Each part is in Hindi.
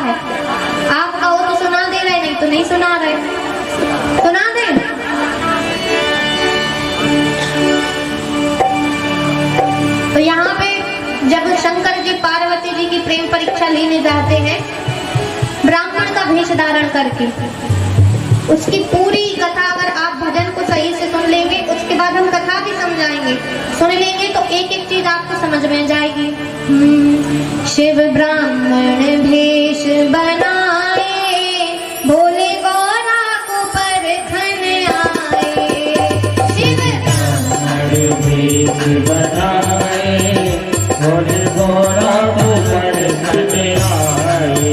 है। आप कहो तो सुना दे रहे, नहीं तो नहीं सुना रहे। सुना दे। तो यहाँ पे जब शंकर जी पार्वती जी की प्रेम परीक्षा लेने जाते हैं ब्राह्मण का भेष धारण करके, उसकी पूरी कथा अगर आप भजन को सही से सुन लेंगे, उसके बाद हम कथा भी समझाएंगे, सुन लेंगे तो एक एक चीज आपको समझ में जाएगी। शिव ब्राह्मण भेष बनाए, भोले गौरा को परखन आए। शिव ब्राह्मण भेष बनाए, भोले गौरा को परखन आए।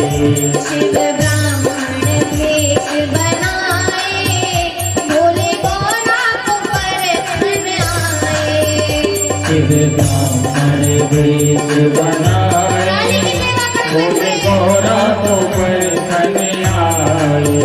शिव ब्राह्मण भेष बनाए, भोले गौरा को परखन आए। शिव ब्राह्मण भेष बनाए, भोले गौरा को परखन आए।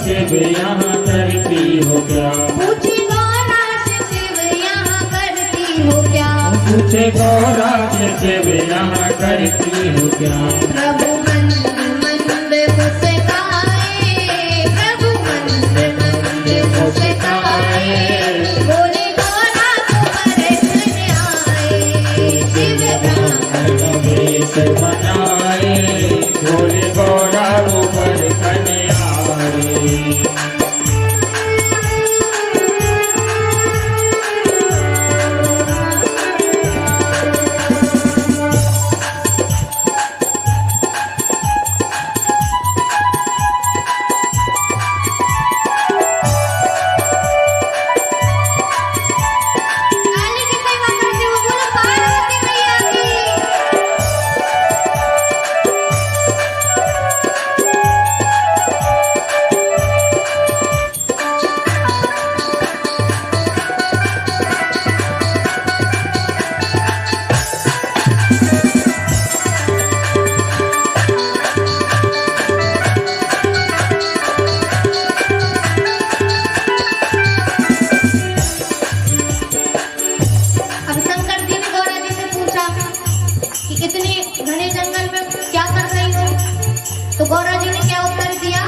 शिव यहाँ करती हो क्या? पूछे गौरा से शिव यहाँ करती हो क्या? पूछे गौरा से शिव यहाँ करती हो क्या? प्रभु मंद मंद मुस्काए, प्रभु मंद मंद मुस्काए, बोले गौरा को परखन आए। शिव ब्राह्मण भेष बनाए, बोले गौरा को परखन आए। तो गौरा जी ने क्या उत्तर दिया?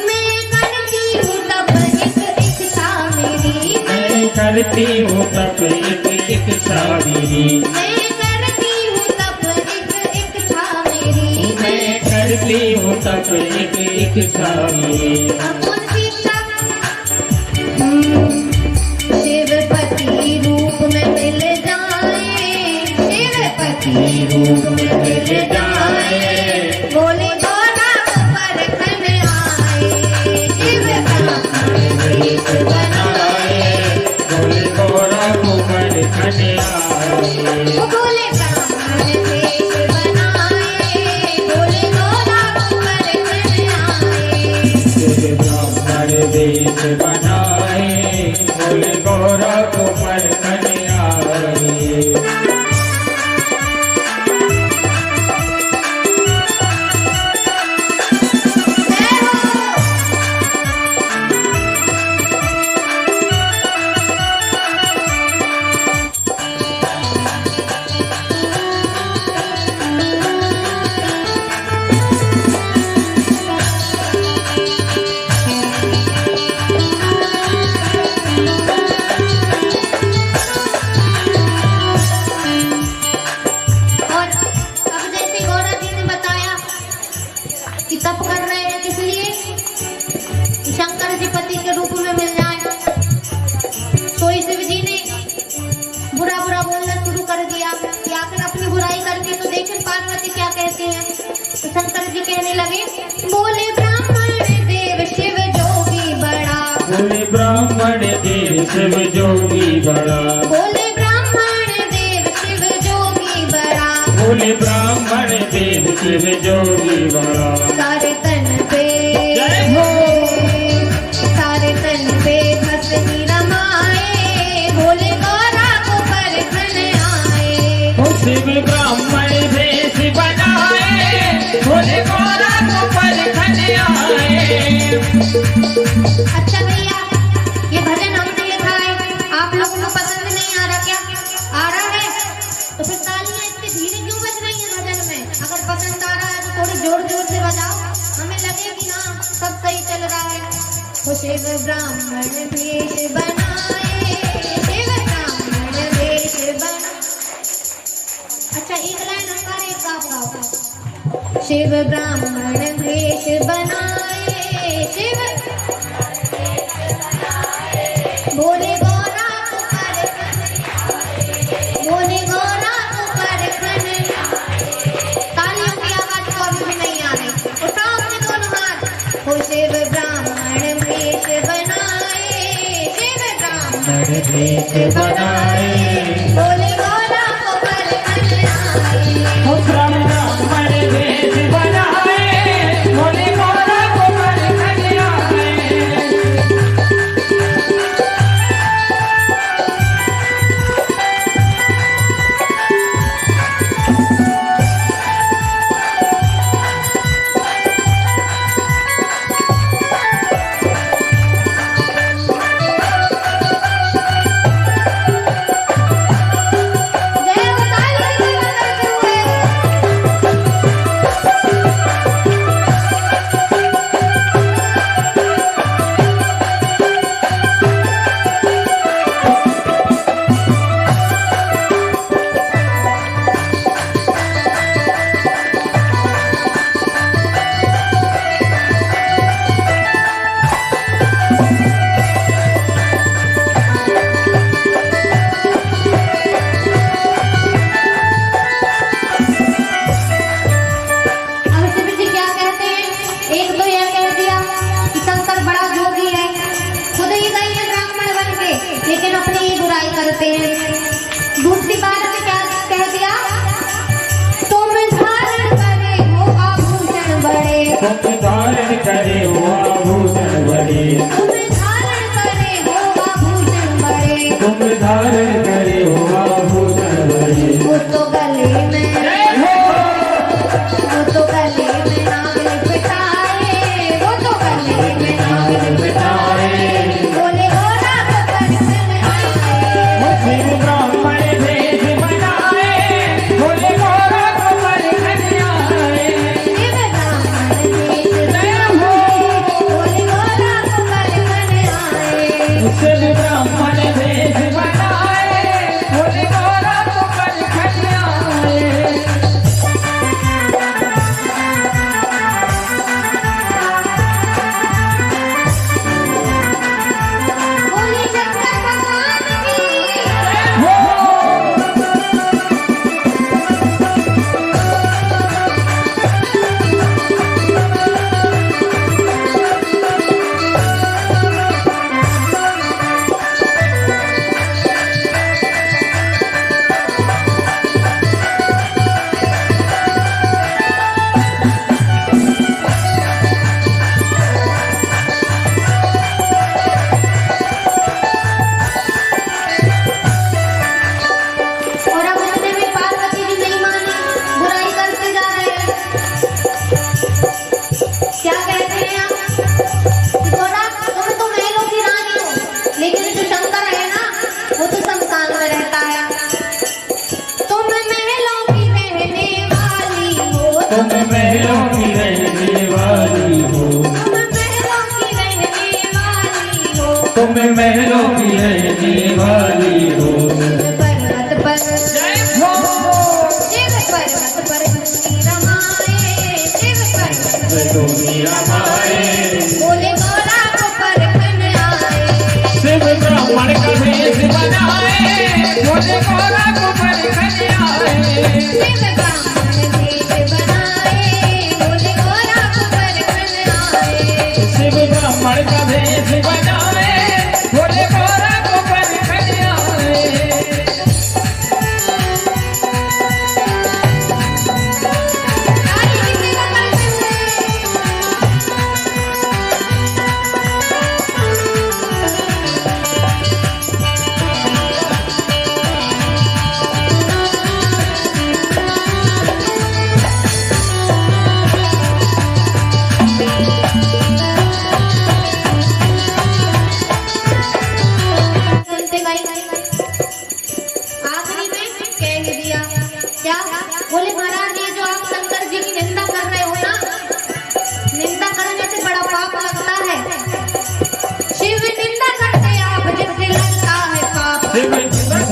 मैं करती हूँ तब एक इच्छा मेरी, मैं करती हूँ तब एक इच्छा मेरी, मैं करती हूँ तब एक इच्छा मेरी, मैं करती हूँ तब एक इच्छा मेरी। कौन सी इच्छा? शिवपति रूप में मिल जाए, शिवपति रूप में मिल जाए, बोले बनाए, बोले गौरा को परखन आए। बोले ब्राह्मण भेष बनाए, बोले गौरा को परखन आए। ब्राह्मण भेष बनाए, बोले गौरा को परखन आए। ब्राह्मण देव शिव जोगी बड़ा, बोले ब्राह्मण देव शिव जोगी बड़ा, बोले ब्राह्मण देव शिव जोगी बड़ा। सारे तन पे जय हो। सारे तन पे भस्मी रमाए, बोले गौरा को परखन आए। वो शिव ब्राह्मण भेष बनाए, बोले गौरा को परखन आए। अच्छा भैया, ये भजन हमने लिखा है, आप लोगों को पसंद नहीं आ रहा क्या? आ रहा है तो फिर तालियां इतनी धीरे क्यों बज रही हैं भजन में? अगर पसंद आ रहा है तो थोड़ी जोर जोर से बजाओ, हमें लगे कि हाँ सब सही चल रहा है। वो शिव ब्राह्मण भेष बनाए, शिव ब्राह्मण भेष बनाए। अच्छा एक लाइन हमारे एक आप गाओ। शिव ब्राह्मण भेष बनाए, शिव बोले गौरा को परखन, बोले गौरा को परखन। तालियों की आवाज तो अभी भी नहीं आ रही, उठाओ अपने दोनों हाथ। वो शिव ब्राह्मण भेष बनाए, शिव ब्राह्मण भेष बनाए, बोले गौरा को परखन आए। वो ब्राह्मण भेष बनाए, बोले गौरा को परखन आए। जय हो तालियों की बजाते हुए। अब शिव जी क्या कहते हैं? एक तो यह कह दिया कि शंकर बड़ा जोगी है, खुद ही गए हैं ब्राह्मण बन के, लेकिन अपनी ही बुराई करते हैं। दूसरी बात में क्या कह दिया? तुम धारण करे हो आभूषण बड़े, तुम धारण करे हो आभूषण बड़े, तुम धारण करे हो आभूषण बड़े। तुम धारण करे हो आभूषण बड़े। वो तो गले में, वो तो गले में नाग लिपटाए, वो तो गले में नाग लिपटाए, बोले गौरा को परखन आए। शिव ब्राह्मण भेष बनाए, बोले गौरा को परखन आए। शिव ब्राह्मण भेष बनाए, बोले गौरा को परखन आए। शिव ब्राह्मण भेष बनाए, बोले गौरा को परखन आए। बोले शंकर भगवान की। और अब इतने में पार्वती जी नहीं माने, बुराई करते जा रहे हैं। क्या कहते हैं आप? कि थोड़ा तुम तो महलों की रानी हो, लेकिन जो शंकर है ना, वो तो शमशान में रहता है। तुम महलों की रहने वाली हो, तुम महलों की रहने वाली हो, तुम महलों की रहने वाली हो। तुम महलों की रहने वाली हो। पर्वत पर, जय हो। शिव पर्वत पर भस्मी रमाए, शिव पर्वत पर जोगी रमाए, बोले गौरा को परखन आए। शिव ब्राह्मण का भेष बनाए, बोले गौरा को परखन आए। शिव ब्राह्मण भेष बनाए, बोले गौरा को परखन आए। शिव ब्राह्मण का भेष बनाए,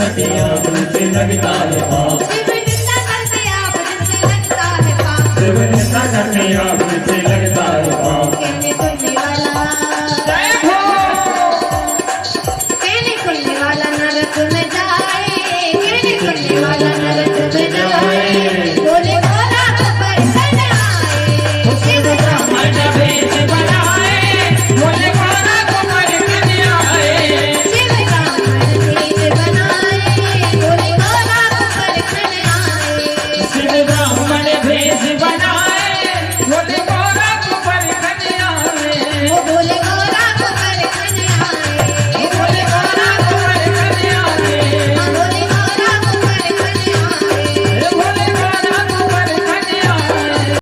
करते आप जिनसे लगता है पाप, शिव निंदा करते आप जिनसे लगता है पाप, शिव निंदा करते आप जिनसे लगता है पाप। कहने सुनने वाला जय हो